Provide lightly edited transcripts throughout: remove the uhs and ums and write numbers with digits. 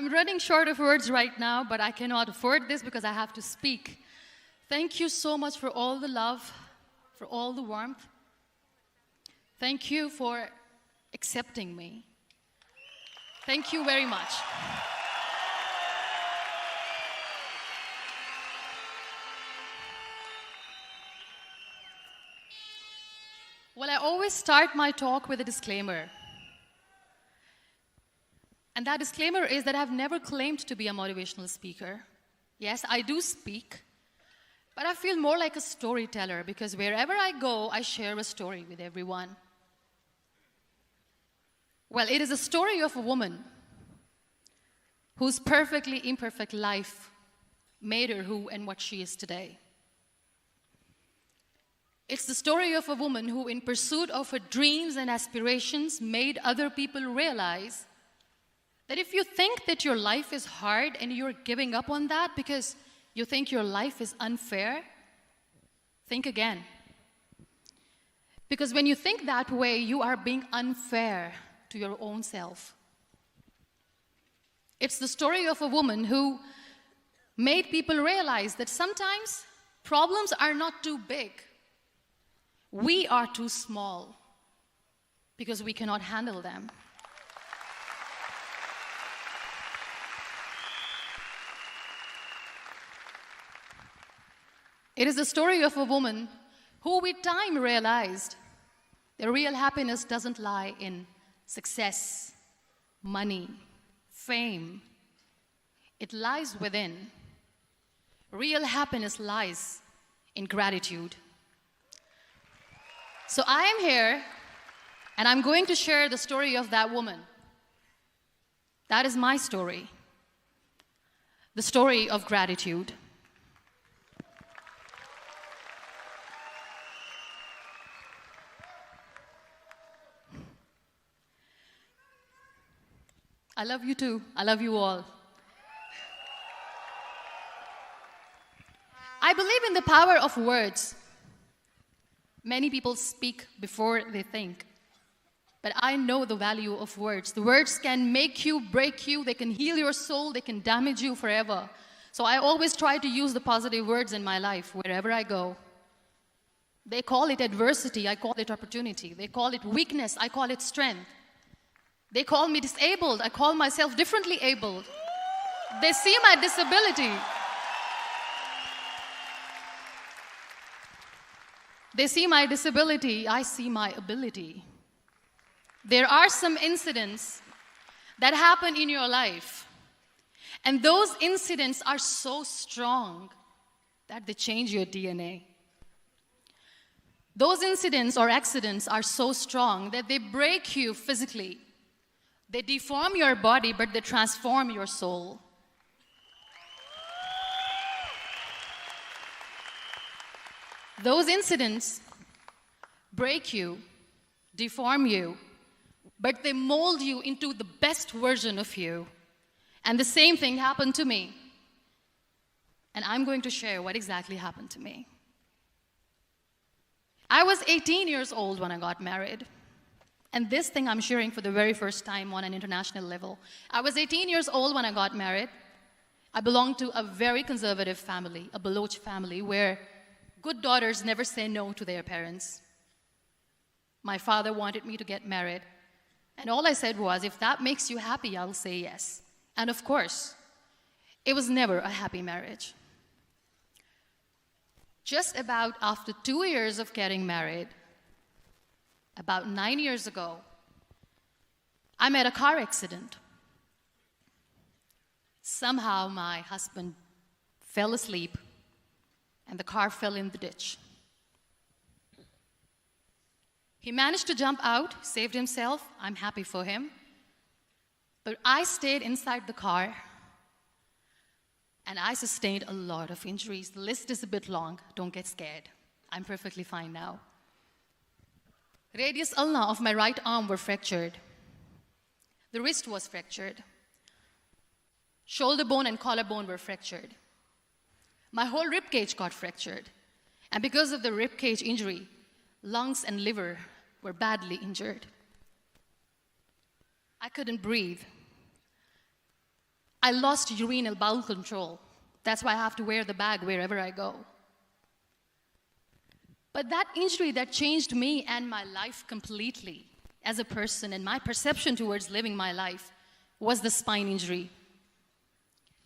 I'm running short of words right now, but I cannot afford this because I have to speak. Thank you so much for all the love, for all the warmth. Thank you for accepting me. Thank you very much. Well, I always start my talk with a disclaimer. And that disclaimer is that I've never claimed to be a motivational speaker. Yes, I do speak, but I feel more like a storyteller because wherever I go, I share a story with everyone. Well, it is a story of a woman whose perfectly imperfect life made her who and what she is today. It's the story of a woman who, in pursuit of her dreams and aspirations, made other people realize that if you think that your life is hard and you're giving up on that because you think your life is unfair, think again. Because when you think that way, you are being unfair to your own self. It's the story of a woman who made people realize that sometimes problems are not too big. We are too small because we cannot handle them. It is the story of a woman who with time realized that real happiness doesn't lie in success, money, fame. It lies within. Real happiness lies in gratitude. So I am here, and I'm going to share the story of that woman. That is my story. The story of gratitude. I love you too. I love you all. I believe in the power of words. Many people speak before they think. But I know the value of words. The words can make you, break you, they can heal your soul, they can damage you forever. So I always try to use the positive words in my life wherever I go. They call it adversity, I call it opportunity. They call it weakness, I call it strength. They call me disabled, I call myself differently abled. They see my disability. They see my disability, I see my ability. There are some incidents that happen in your life, and those incidents are so strong that they change your DNA. Those incidents or accidents are so strong that they break you physically. They deform your body, but they transform your soul. Those incidents break you, deform you, but they mold you into the best version of you. And the same thing happened to me. And I'm going to share what exactly happened to me. I was 18 years old when I got married. And this thing I'm sharing for the very first time on an international level. I was 18 years old when I got married. I belonged to a very conservative family, a Baloch family, where good daughters never say no to their parents. My father wanted me to get married. And all I said was, if that makes you happy, I'll say yes. And of course, it was never a happy marriage. Just about after 2 years of getting married, about 9 years ago, I met a car accident. Somehow my husband fell asleep and the car fell in the ditch. He managed to jump out, saved himself. I'm happy for him. But I stayed inside the car and I sustained a lot of injuries. The list is a bit long. Don't get scared. I'm perfectly fine now. Radius ulna of my right arm were fractured. The wrist was fractured. Shoulder bone and collarbone were fractured. My whole rib cage got fractured. And because of the rib cage injury, lungs and liver were badly injured. I couldn't breathe. I lost urinary bowel control. That's why I have to wear the bag wherever I go. But that injury that changed me and my life completely as a person and my perception towards living my life was the spine injury.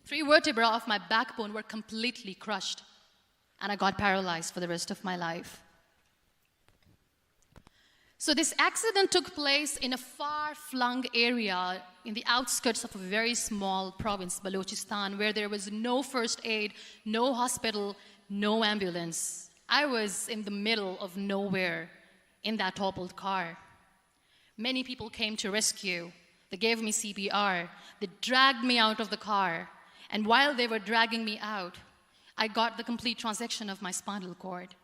3 vertebrae of my backbone were completely crushed, and I got paralyzed for the rest of my life. So this accident took place in a far-flung area in the outskirts of a very small province, Balochistan, where there was no first aid, no hospital, no ambulance. I was in the middle of nowhere in that toppled car. Many people came to rescue. They gave me CPR. They dragged me out of the car. And while they were dragging me out, I got the complete transection of my spinal cord.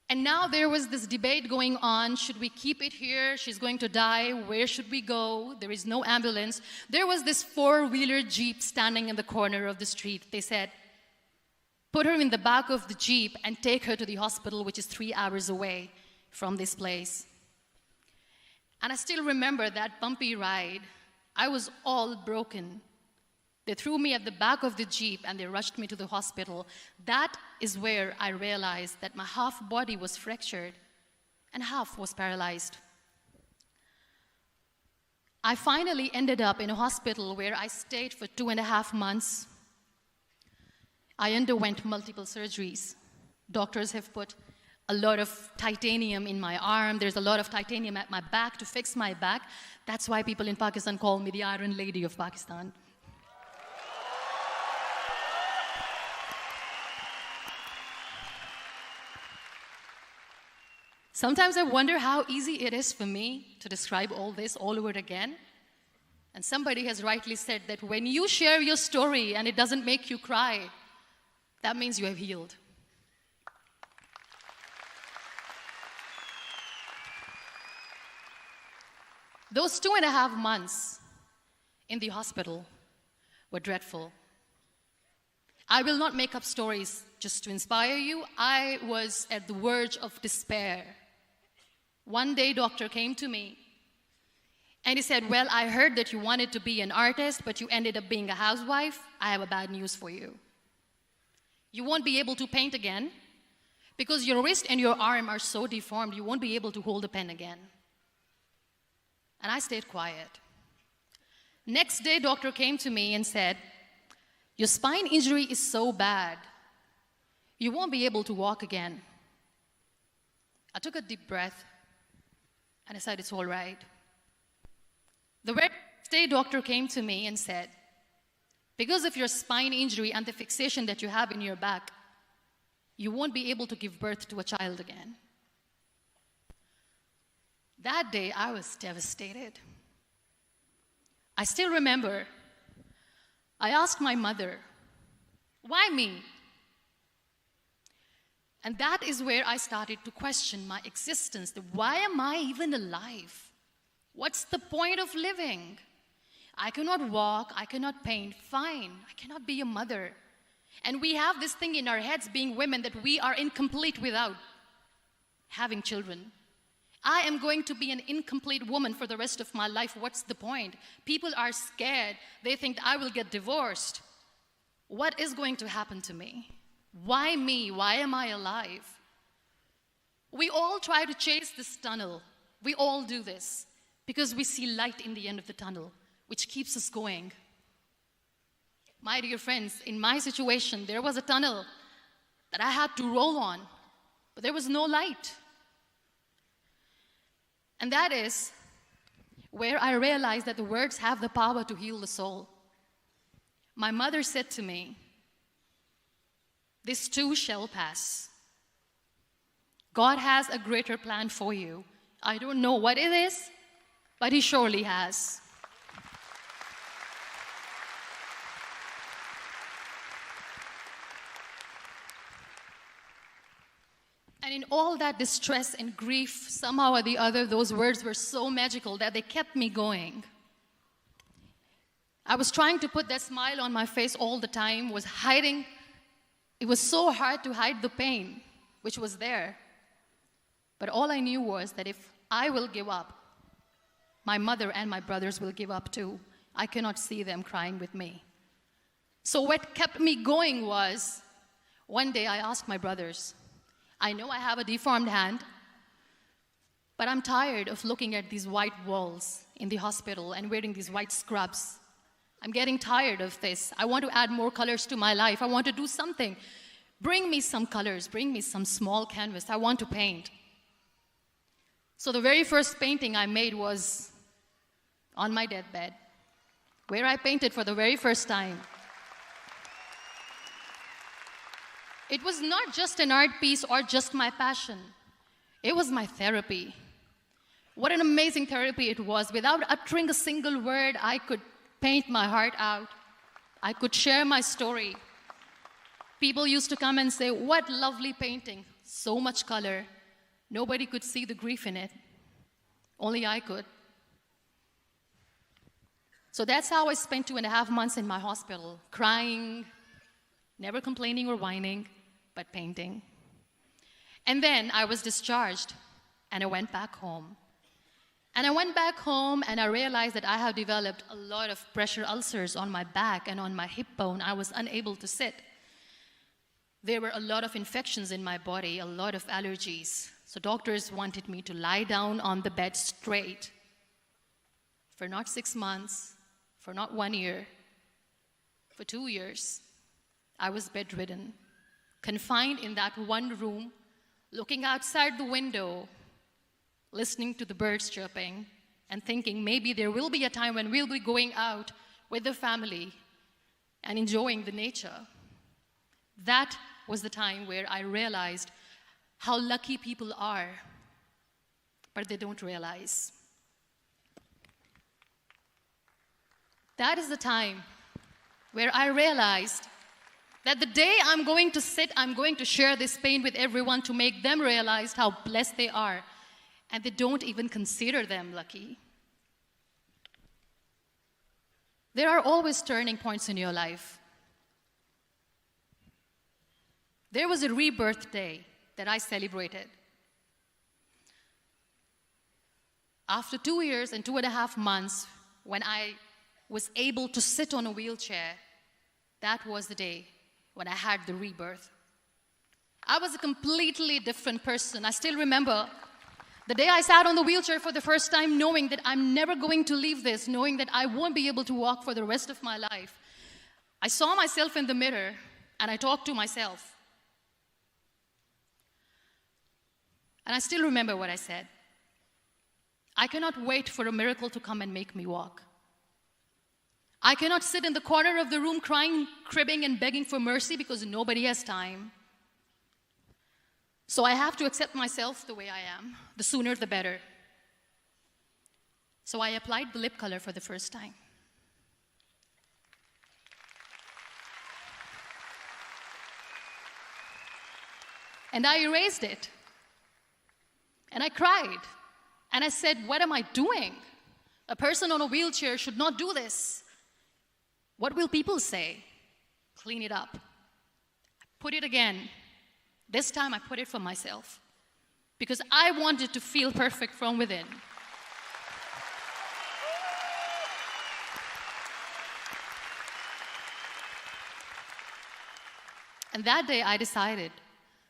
And now there was this debate going on. Should we keep it here? She's going to die. Where should we go? There is no ambulance. There was this 4-wheeler Jeep standing in the corner of the street. They said, put her in the back of the Jeep and take her to the hospital, which is 3 hours away from this place. And I still remember that bumpy ride. I was all broken. They threw me at the back of the Jeep and they rushed me to the hospital. That is where I realized that my half body was fractured and half was paralyzed. I finally ended up in a hospital where I stayed for 2.5 months. I underwent multiple surgeries. Doctors have put a lot of titanium in my arm. There's a lot of titanium at my back to fix my back. That's why people in Pakistan call me the Iron Lady of Pakistan. Sometimes I wonder how easy it is for me to describe all this all over again. And somebody has rightly said that when you share your story and it doesn't make you cry, that means you have healed. Those 2.5 months in the hospital were dreadful. I will not make up stories just to inspire you. I was at the verge of despair. One day, doctor came to me and he said, well, I heard that you wanted to be an artist, but you ended up being a housewife. I have a bad news for you. You won't be able to paint again because your wrist and your arm are so deformed, you won't be able to hold a pen again. And I stayed quiet. Next day, doctor came to me and said, your spine injury is so bad, you won't be able to walk again. I took a deep breath and I said, it's all right. The next day, doctor came to me and said, because of your spine injury and the fixation that you have in your back, you won't be able to give birth to a child again. That day, I was devastated. I still remember, I asked my mother, why me? And that is where I started to question my existence. Why am I even alive? What's the point of living? I cannot walk, I cannot paint, fine. I cannot be a mother. And we have this thing in our heads, being women, that we are incomplete without having children. I am going to be an incomplete woman for the rest of my life. What's the point? People are scared. They think I will get divorced. What is going to happen to me? Why me? Why am I alive? We all try to chase this tunnel. We all do this because we see light in the end of the tunnel, which keeps us going. My dear friends, in my situation, there was a tunnel that I had to roll on, but there was no light. And that is where I realized that the words have the power to heal the soul. My mother said to me, this too shall pass. God has a greater plan for you. I don't know what it is, but He surely has. And in all that distress and grief, somehow or the other, those words were so magical that they kept me going. I was trying to put that smile on my face all the time, was hiding. It was so hard to hide the pain, which was there. But all I knew was that if I will give up, my mother and my brothers will give up too. I cannot see them crying with me. So what kept me going was, one day I asked my brothers, I know I have a deformed hand, but I'm tired of looking at these white walls in the hospital and wearing these white scrubs. I'm getting tired of this. I want to add more colors to my life. I want to do something. Bring me some colors. Bring me some small canvas. I want to paint. So the very first painting I made was on my deathbed, where I painted for the very first time. It was not just an art piece or just my passion. It was my therapy. What an amazing therapy it was. Without uttering a single word, I could paint my heart out. I could share my story. People used to come and say, what lovely painting, so much color. Nobody could see the grief in it. Only I could. So that's how I spent 2.5 months in my hospital, crying, never complaining or whining, but painting. And then I was discharged, and I went back home. And I went back home, and I realized that I have developed a lot of pressure ulcers on my back and on my hip bone. I was unable to sit. There were a lot of infections in my body, a lot of allergies. So doctors wanted me to lie down on the bed straight for not 6 months, for not 1 year, for 2 years. I was bedridden, confined in that one room, looking outside the window, listening to the birds chirping, and thinking maybe there will be a time when we'll be going out with the family and enjoying the nature. That was the time where I realized how lucky people are, but they don't realize. That is the time where I realized that the day I'm going to sit, I'm going to share this pain with everyone to make them realize how blessed they are, and they don't even consider them lucky. There are always turning points in your life. There was a rebirth day that I celebrated. After 2 years and 2.5 months, when I was able to sit on a wheelchair, that was the day when I had the rebirth. I was a completely different person. I still remember the day I sat on the wheelchair for the first time, knowing that I'm never going to leave this, knowing that I won't be able to walk for the rest of my life. I saw myself in the mirror, and I talked to myself. And I still remember what I said. I cannot wait for a miracle to come and make me walk. I cannot sit in the corner of the room crying, cribbing, and begging for mercy because nobody has time. So I have to accept myself the way I am. The sooner, the better. So I applied the lip color for the first time. And I erased it. And I cried. And I said, what am I doing? A person on a wheelchair should not do this. What will people say? Clean it up. I put it again. This time I put it for myself. Because I wanted to feel perfect from within. And that day I decided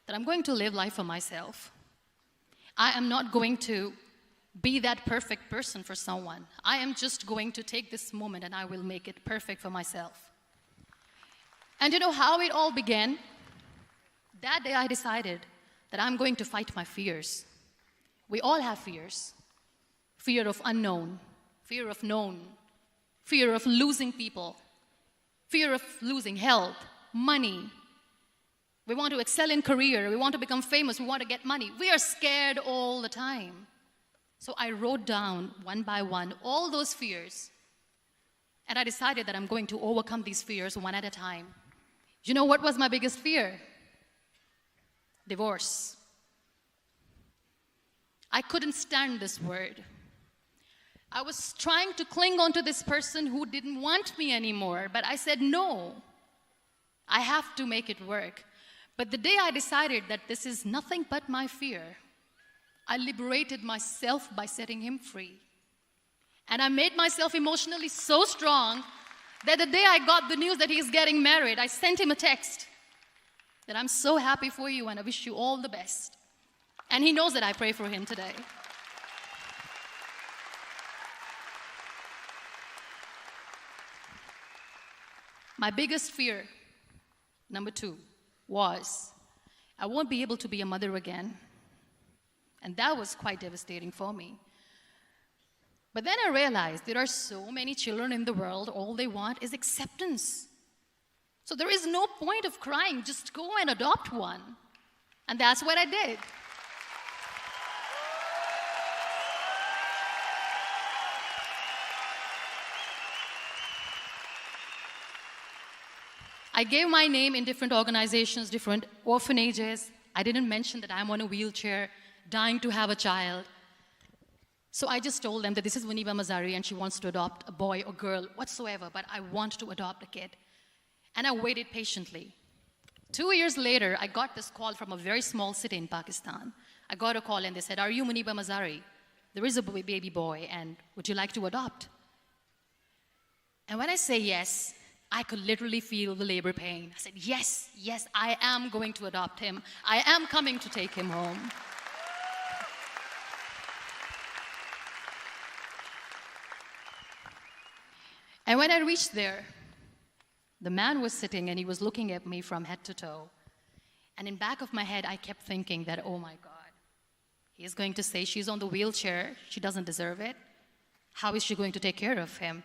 that I'm going to live life for myself. I am not going to be that perfect person for someone. I am just going to take this moment and I will make it perfect for myself. And you know how it all began? That day I decided that I'm going to fight my fears. We all have fears. Fear of unknown, fear of known, fear of losing people, fear of losing health, money. We want to excel in career, we want to become famous, we want to get money. We are scared all the time. So I wrote down one by one all those fears. And I decided that I'm going to overcome these fears one at a time. You know what was my biggest fear? Divorce. I couldn't stand this word. I was trying to cling on to this person who didn't want me anymore, but I said no. I have to make it work. But the day I decided that this is nothing but my fear, I liberated myself by setting him free. And I made myself emotionally so strong that the day I got the news that he's getting married, I sent him a text that I'm so happy for you and I wish you all the best. And he knows that I pray for him today. My biggest fear, number 2, was I won't be able to be a mother again. And that was quite devastating for me. But then I realized there are so many children in the world, all they want is acceptance. So there is no point of crying, just go and adopt one. And that's what I did. I gave my name in different organizations, different orphanages. I didn't mention that I'm on a wheelchair, dying to have a child. So I just told them that this is Muniba Mazari and she wants to adopt a boy or girl, whatsoever, but I want to adopt a kid. And I waited patiently. 2 years later, I got this call from a very small city in Pakistan. I got a call and they said, "Are you Muniba Mazari? There is a baby boy and would you like to adopt?" And when I say yes, I could literally feel the labor pain. I said, yes, yes, I am going to adopt him. I am coming to take him home. And when I reached there, the man was sitting and he was looking at me from head to toe. And in back of my head, I kept thinking that, oh my God, he is going to say she's on the wheelchair, she doesn't deserve it. How is she going to take care of him?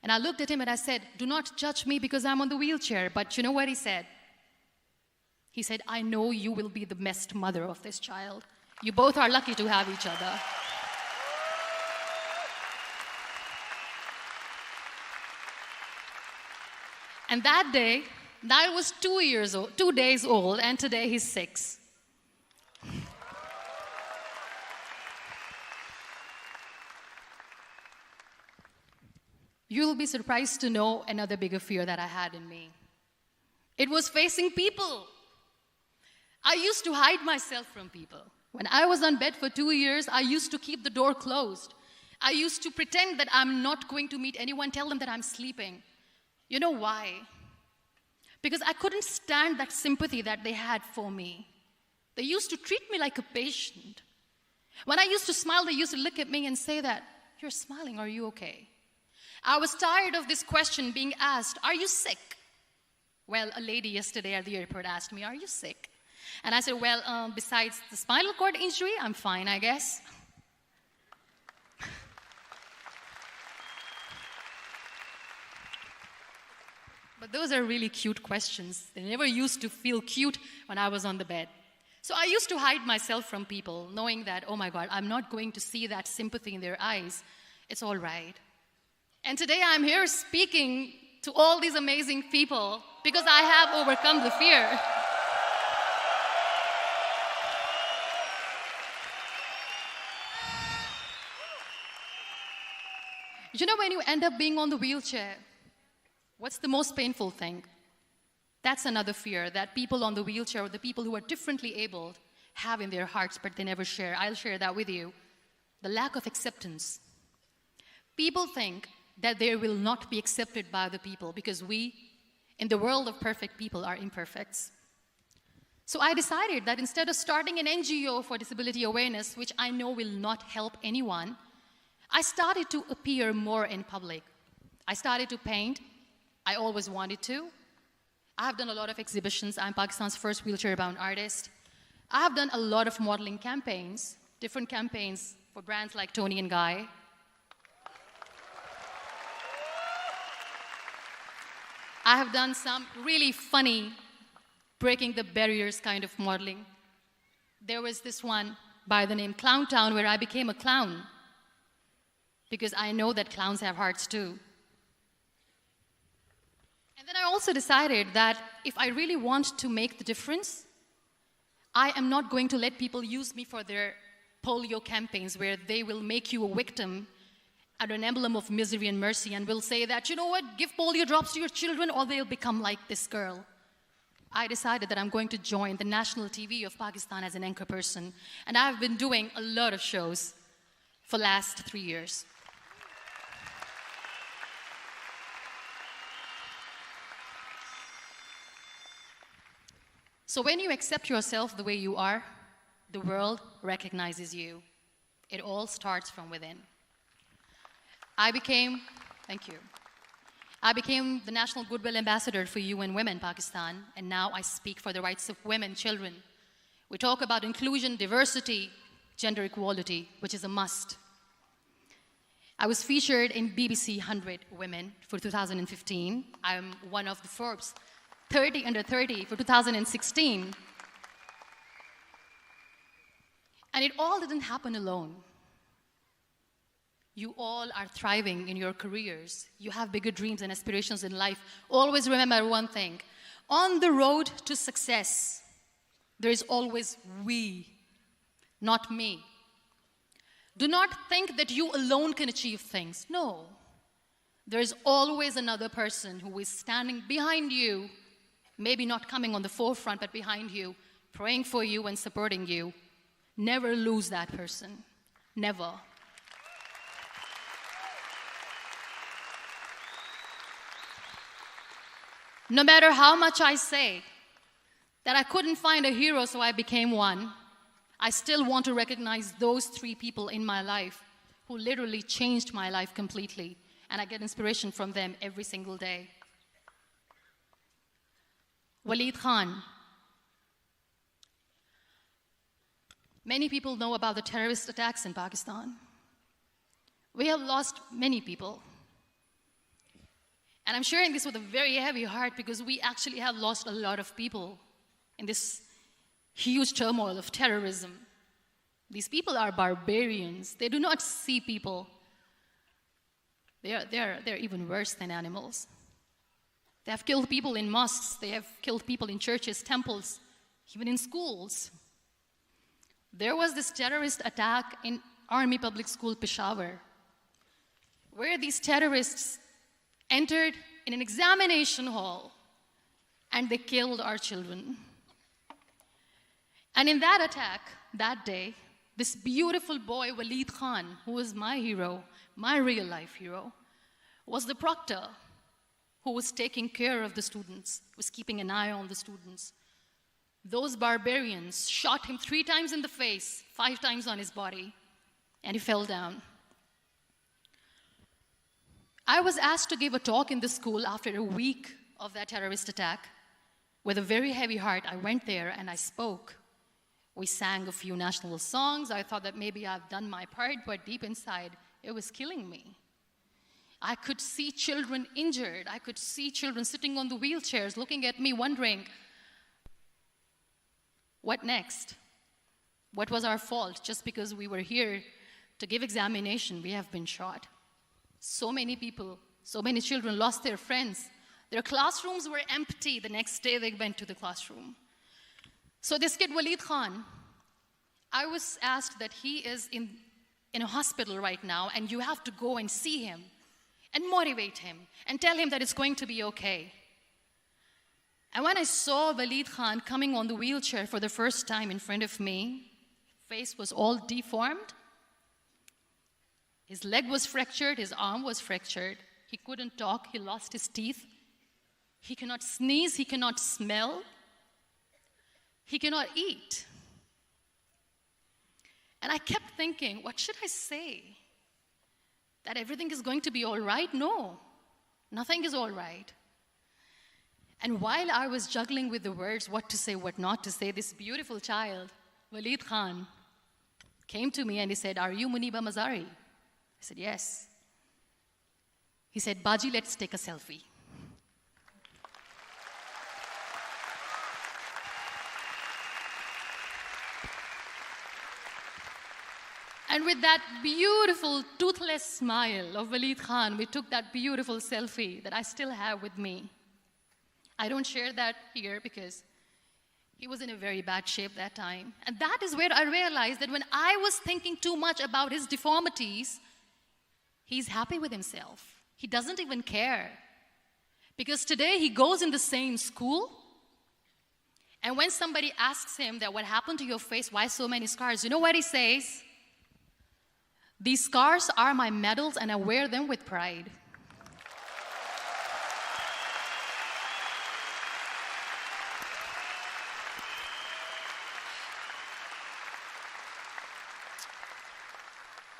And I looked at him and I said, do not judge me because I'm on the wheelchair. But you know what he said? He said, I know you will be the best mother of this child. You both are lucky to have each other. And that day, that was 2 days old, and today he's 6. You'll be surprised to know another bigger fear that I had in me. It was facing people. I used to hide myself from people. When I was on bed for 2 years, I used to keep the door closed. I used to pretend that I'm not going to meet anyone, tell them that I'm sleeping. You know why? Because I couldn't stand that sympathy that they had for me. They used to treat me like a patient. When I used to smile, they used to look at me and say that, "You're smiling, are you okay?" I was tired of this question being asked, "Are you sick?" Well, a lady yesterday at the airport asked me, "Are you sick?" And I said, well, besides the spinal cord injury, I'm fine, I guess. But those are really cute questions. They never used to feel cute when I was on the bed. So I used to hide myself from people, knowing that, oh my God, I'm not going to see that sympathy in their eyes. It's all right. And today I'm here speaking to all these amazing people because I have overcome the fear. You know, when you end up being on the wheelchair, what's the most painful thing? That's another fear that people on the wheelchair or the people who are differently abled have in their hearts, but they never share. I'll share that with you. The lack of acceptance. People think that they will not be accepted by the people because we, in the world of perfect people, are imperfects. So I decided that instead of starting an NGO for disability awareness, which I know will not help anyone, I started to appear more in public. I started to paint. I always wanted to. I have done a lot of exhibitions. I'm Pakistan's first wheelchair-bound artist. I have done a lot of modeling campaigns, different campaigns for brands like Tony and Guy. I have done some really funny, breaking the barriers kind of modeling. There was this one by the name Clown Town where I became a clown because I know that clowns have hearts too. And then I also decided that if I really want to make the difference, I am not going to let people use me for their polio campaigns where they will make you a victim and an emblem of misery and mercy and will say that, you know what, give polio drops to your children or they'll become like this girl. I decided that I'm going to join the national TV of Pakistan as an anchor person. And I've been doing a lot of shows for the last 3 years. So when you accept yourself the way you are, the world recognizes you. It all starts from within. Thank you. I became the National Goodwill Ambassador for UN Women Pakistan, and now I speak for the rights of women, children. We talk about inclusion, diversity, gender equality, which is a must. I was featured in BBC 100 Women for 2015. I'm one of the Forbes 30 under 30 for 2016. And it all didn't happen alone. You all are thriving in your careers. You have bigger dreams and aspirations in life. Always remember one thing. On the road to success, there is always we, not me. Do not think that you alone can achieve things. No. There is always another person who is standing behind you, maybe not coming on the forefront, but behind you, praying for you and supporting you. Never lose that person. Never. No matter how much I say that I couldn't find a hero, so I became one, I still want to recognize those 3 people in my life who literally changed my life completely, and I get inspiration from them every single day. Waleed Khan. Many people know about the terrorist attacks in Pakistan. We have lost many people. And I'm sharing this with a very heavy heart because we actually have lost a lot of people in this huge turmoil of terrorism. These people are barbarians. They do not see people. They're even worse than animals. They have killed people in mosques. They have killed people in churches, temples, even in schools. There was this terrorist attack in Army Public School, Peshawar, where these terrorists entered in an examination hall and they killed our children. And in that attack, that day, this beautiful boy, Waleed Khan, who was my hero, my real life hero, was the proctor who was taking care of the students, was keeping an eye on the students. Those barbarians shot him 3 times in the face, 5 times on his body, and he fell down. I was asked to give a talk in the school after a week of that terrorist attack. With a very heavy heart, I went there and I spoke. We sang a few national songs. I thought that maybe I've done my part, but deep inside, it was killing me. I could see children injured. I could see children sitting on the wheelchairs, looking at me, wondering, what next? What was our fault? Just because we were here to give examination, we have been shot. So many people, so many children lost their friends. Their classrooms were empty. The next day they went to the classroom. So this kid, Waleed Khan, I was asked that he is in a hospital right now, and you have to go and see him and motivate him and tell him that it's going to be okay. And when I saw Waleed Khan coming on the wheelchair for the first time in front of me, face was all deformed. His leg was fractured, his arm was fractured. He couldn't talk, he lost his teeth. He cannot sneeze, he cannot smell. He cannot eat. And I kept thinking, what should I say? That everything is going to be all right? No, nothing is all right. And while I was juggling with the words, what to say, what not to say, this beautiful child, Waleed Khan, came to me and he said, "Are you Muniba Mazari?" I said, "Yes." He said, "Baji, let's take a selfie." And with that beautiful, toothless smile of Waleed Khan, we took that beautiful selfie that I still have with me. I don't share that here because he was in a very bad shape that time. And that is where I realized that when I was thinking too much about his deformities, he's happy with himself. He doesn't even care. Because today he goes in the same school, and when somebody asks him that what happened to your face, why so many scars, you know what he says? "These scars are my medals and I wear them with pride."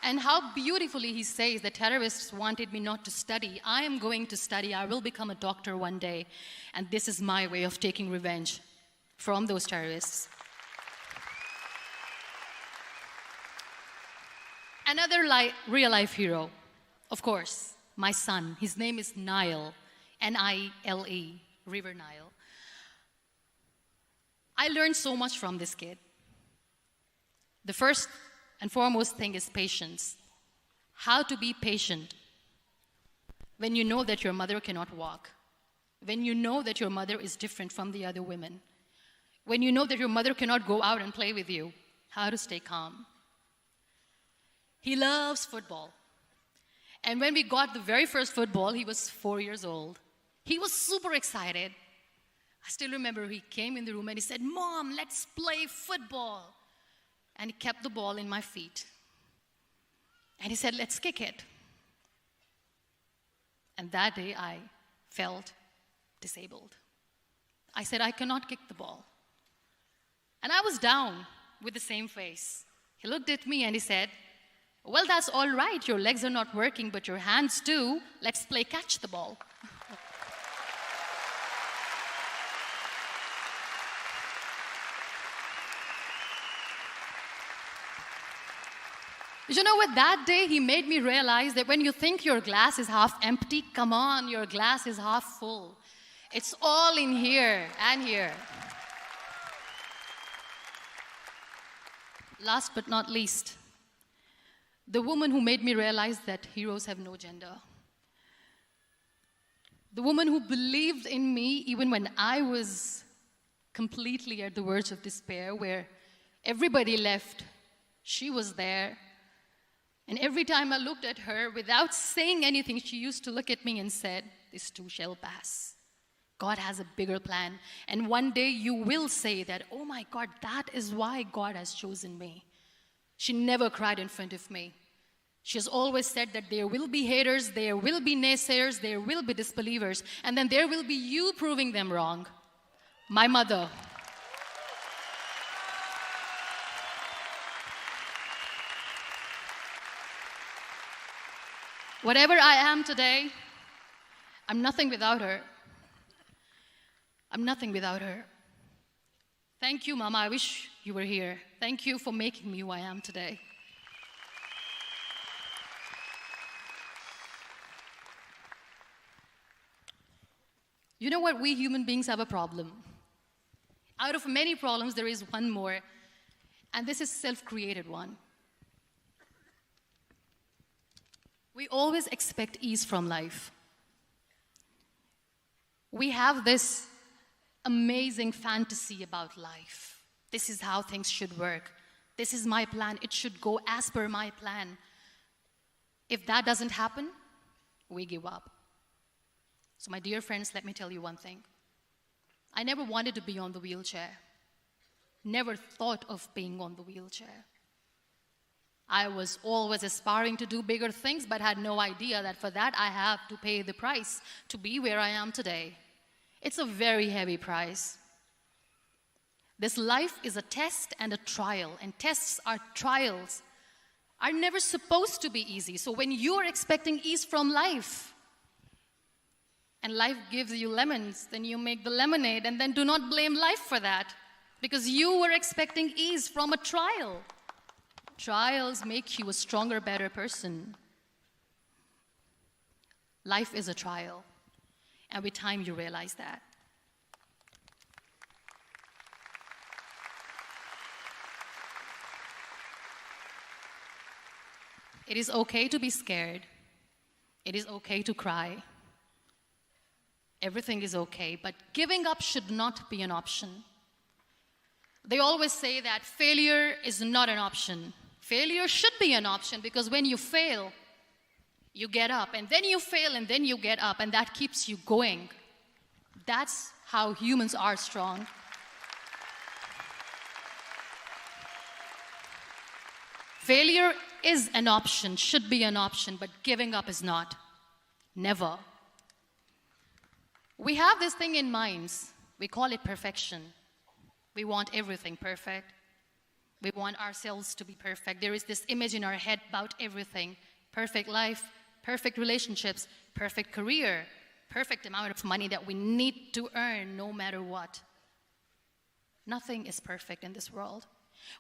And how beautifully he says the terrorists wanted me not to study. I am going to study. I will become a doctor one day. And this is my way of taking revenge from those terrorists. Another real-life hero, of course, my son. His name is Nile, N-I-L-E, River Nile. I learned so much from this kid. The first and foremost thing is patience. How to be patient when you know that your mother cannot walk, when you know that your mother is different from the other women, when you know that your mother cannot go out and play with you, how to stay calm. He loves football. And when we got the very first football, he was 4 years old. He was super excited. I still remember he came in the room and he said, "Mom, let's play football." And he kept the ball in my feet. And he said, "Let's kick it." And that day I felt disabled. I said, "I cannot kick the ball." And I was down with the same face. He looked at me and he said, "Well, that's all right. Your legs are not working, but your hands do. Let's play catch the ball." You know what? That day he made me realize that when you think your glass is half empty, come on, your glass is half full. It's all in here and here. Last but not least, the woman who made me realize that heroes have no gender. The woman who believed in me even when I was completely at the verge of despair, where everybody left, she was there. And every time I looked at her, without saying anything, she used to look at me and said, "This too shall pass. God has a bigger plan. And one day you will say that, oh my God, that is why God has chosen me." She never cried in front of me. She has always said that there will be haters, there will be naysayers, there will be disbelievers, and then there will be you proving them wrong. My mother. Whatever I am today, I'm nothing without her. I'm nothing without her. Thank you, Mama. I wish you were here. Thank you for making me who I am today. You know what? We human beings have a problem. Out of many problems, there is one more, and this is self-created one. We always expect ease from life. We have this amazing fantasy about life. This is how things should work. This is my plan. It should go as per my plan. If that doesn't happen, we give up. So my dear friends, let me tell you one thing. I never wanted to be on the wheelchair. Never thought of being on the wheelchair. I was always aspiring to do bigger things, but had no idea that for that I have to pay the price to be where I am today. It's a very heavy price. This life is a test and a trial, and tests are trials are never supposed to be easy. So when you're expecting ease from life, and life gives you lemons, then you make the lemonade, and then do not blame life for that, because you were expecting ease from a trial. Trials make you a stronger, better person. Life is a trial, and with time you realize that. It is okay to be scared. It is okay to cry. Everything is okay, but giving up should not be an option. They always say that failure is not an option. Failure should be an option, because when you fail, you get up, and then you fail, and then you get up, and that keeps you going. That's how humans are strong. Failure is an option, should be an option, but giving up is not. Never. We have this thing in minds. We call it perfection. We want everything perfect. We want ourselves to be perfect. There is this image in our head about everything. Perfect life, perfect relationships, perfect career, perfect amount of money that we need to earn no matter what. Nothing is perfect in this world.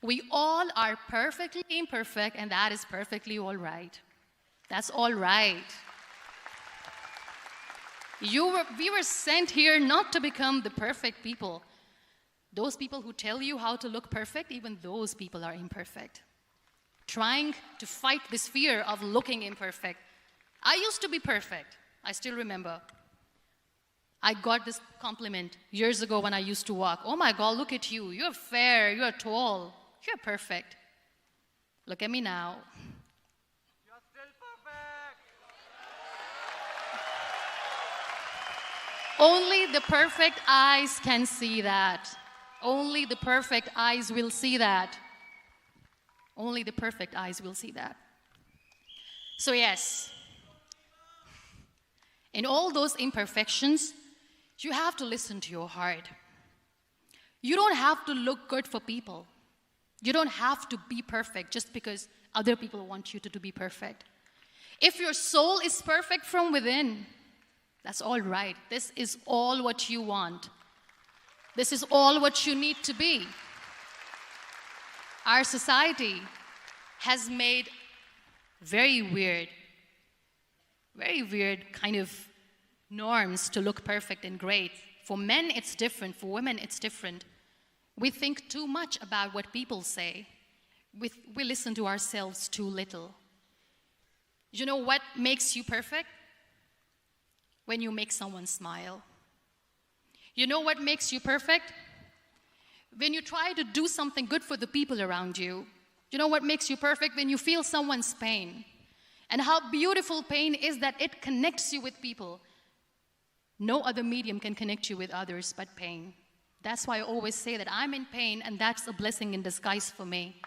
We all are perfectly imperfect, and that is perfectly all right. That's all right. We were sent here not to become the perfect people. Those people who tell you how to look perfect, even those people are imperfect. Trying to fight this fear of looking imperfect. I used to be perfect. I still remember. I got this compliment years ago when I used to walk. Oh my God, look at you. You're fair, you're tall, you're perfect. Look at me now. You're still perfect. Only the perfect eyes can see that. Only the perfect eyes will see that. Only the perfect eyes will see that. So yes, in all those imperfections, you have to listen to your heart. You don't have to look good for people. You don't have to be perfect just because other people want you to be perfect. If your soul is perfect from within, that's all right. This is all what you want. This is all what you need to be. Our society has made very weird kind of norms to look perfect and great. For men, it's different. For women, it's different. We think too much about what people say. We listen to ourselves too little. You know what makes you perfect? When you make someone smile. You know what makes you perfect? When you try to do something good for the people around you. You know what makes you perfect? When you feel someone's pain. And how beautiful pain is that it connects you with people. No other medium can connect you with others but pain. That's why I always say that I'm in pain, and that's a blessing in disguise for me.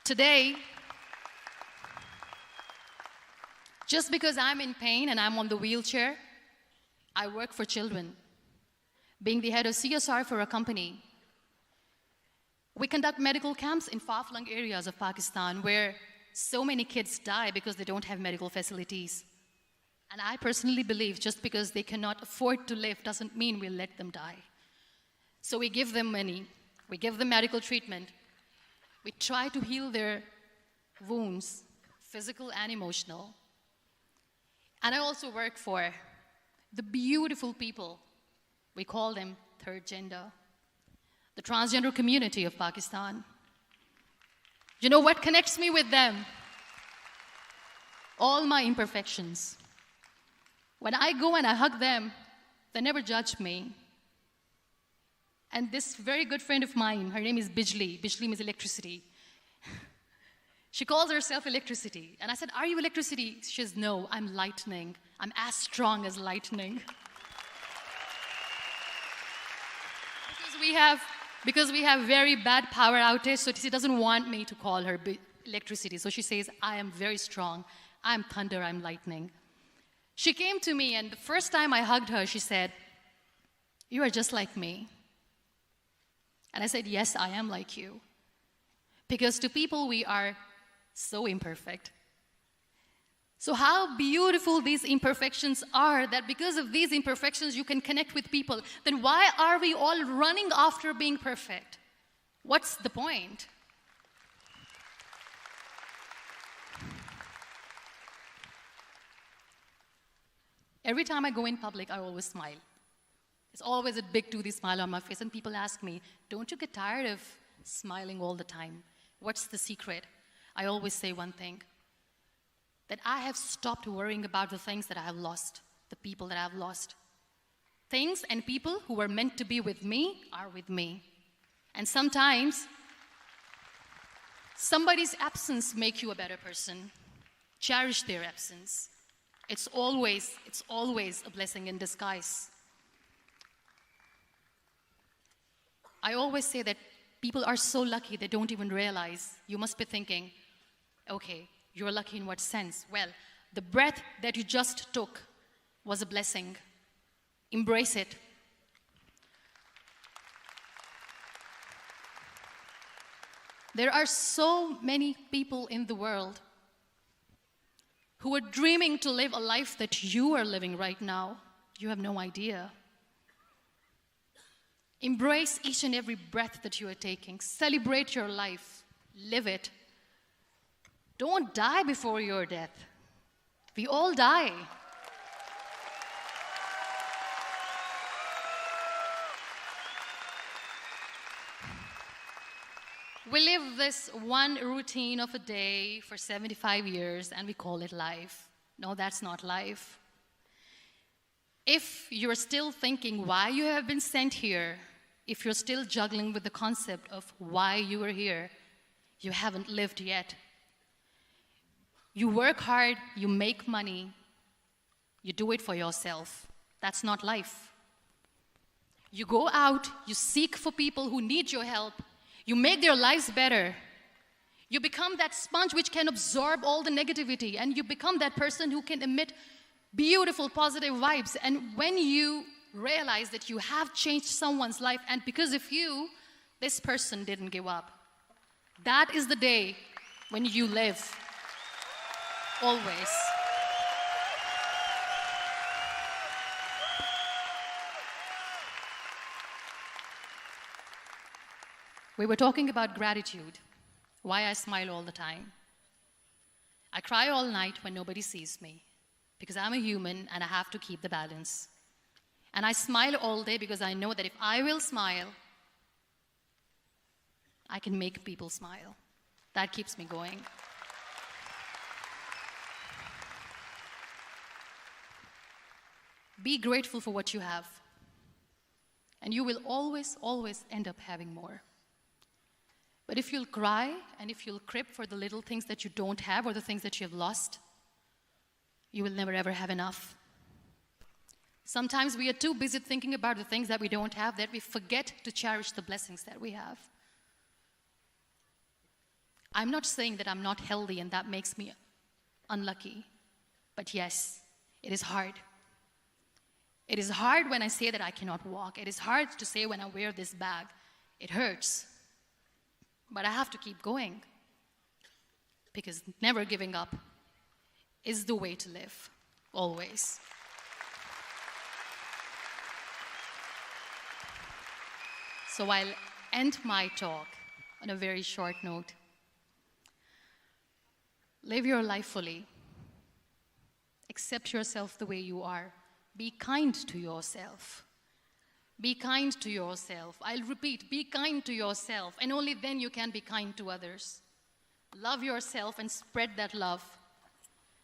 Today, just because I'm in pain and I'm on the wheelchair, I work for children. Being the head of CSR for a company, we conduct medical camps in far-flung areas of Pakistan where so many kids die because they don't have medical facilities. And I personally believe just because they cannot afford to live doesn't mean we'll let them die. So we give them money, we give them medical treatment, we try to heal their wounds, physical and emotional. And I also work for the beautiful people. We call them third gender, the transgender community of Pakistan. You know what connects me with them? All my imperfections. When I go and I hug them, they never judge me. And this very good friend of mine, her name is Bijli. Bijli means electricity. She calls herself electricity. And I said, are you electricity? She says, no, I'm lightning. I'm as strong as lightning. Because we have very bad power outage, so she doesn't want me to call her electricity. So she says, I am very strong. I'm thunder, I'm lightning. She came to me, and the first time I hugged her, she said, you are just like me. And I said, yes, I am like you. Because to people, we are so imperfect. So how beautiful these imperfections are, that because of these imperfections you can connect with people. Then why are we all running after being perfect? What's the point? Every time I go in public, I always smile. There's always a big toothy smile on my face, and people ask me, don't you get tired of smiling all the time? What's the secret? I always say one thing, that I have stopped worrying about the things that I have lost, the people that I have lost. Things and people who were meant to be with me are with me. And sometimes, somebody's absence makes you a better person. Cherish their absence. It's always a blessing in disguise. I always say that people are so lucky they don't even realize. You must be thinking, okay, you're lucky in what sense? Well, the breath that you just took was a blessing. Embrace it. There are so many people in the world who are dreaming to live a life that you are living right now. You have no idea. Embrace each and every breath that you are taking. Celebrate your life. Live it. Don't die before your death. We all die. We live this one routine of a day for 75 years and we call it life. No, that's not life. If you're still thinking why you have been sent here, if you're still juggling with the concept of why you are here, you haven't lived yet. You work hard, you make money, you do it for yourself. That's not life. You go out, you seek for people who need your help, you make their lives better. You become that sponge which can absorb all the negativity, and you become that person who can emit beautiful, positive vibes. And when you realize that you have changed someone's life, and because of you, this person didn't give up, that is the day when you live. Always. We were talking about gratitude, why I smile all the time. I cry all night when nobody sees me, because I'm a human and I have to keep the balance. And I smile all day because I know that if I will smile, I can make people smile. That keeps me going. Be grateful for what you have, and you will always, always end up having more. But if you'll cry and if you'll crib for the little things that you don't have or the things that you have lost, you will never ever have enough. Sometimes we are too busy thinking about the things that we don't have that we forget to cherish the blessings that we have. I'm not saying that I'm not healthy and that makes me unlucky, but yes, it is hard. It is hard when I say that I cannot walk. It is hard to say when I wear this bag. It hurts. But I have to keep going, because never giving up is the way to live, always. So I'll end my talk on a very short note. Live your life fully. Accept yourself the way you are. Be kind to yourself. Be kind to yourself. I'll repeat, be kind to yourself, and only then you can be kind to others. Love yourself and spread that love.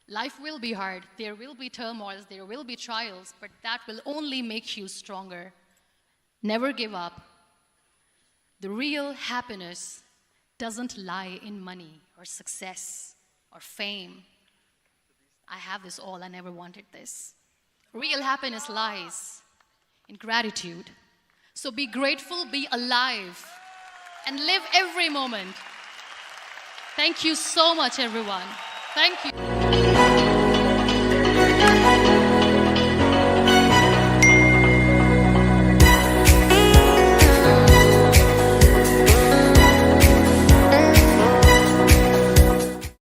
Life will be hard. There will be turmoils, there will be trials, but that will only make you stronger. Never give up. The real happiness doesn't lie in money or success or fame. I have this all, I never wanted this. Real happiness lies in gratitude. So be grateful, be alive, and live every moment. Thank you so much, everyone. Thank you.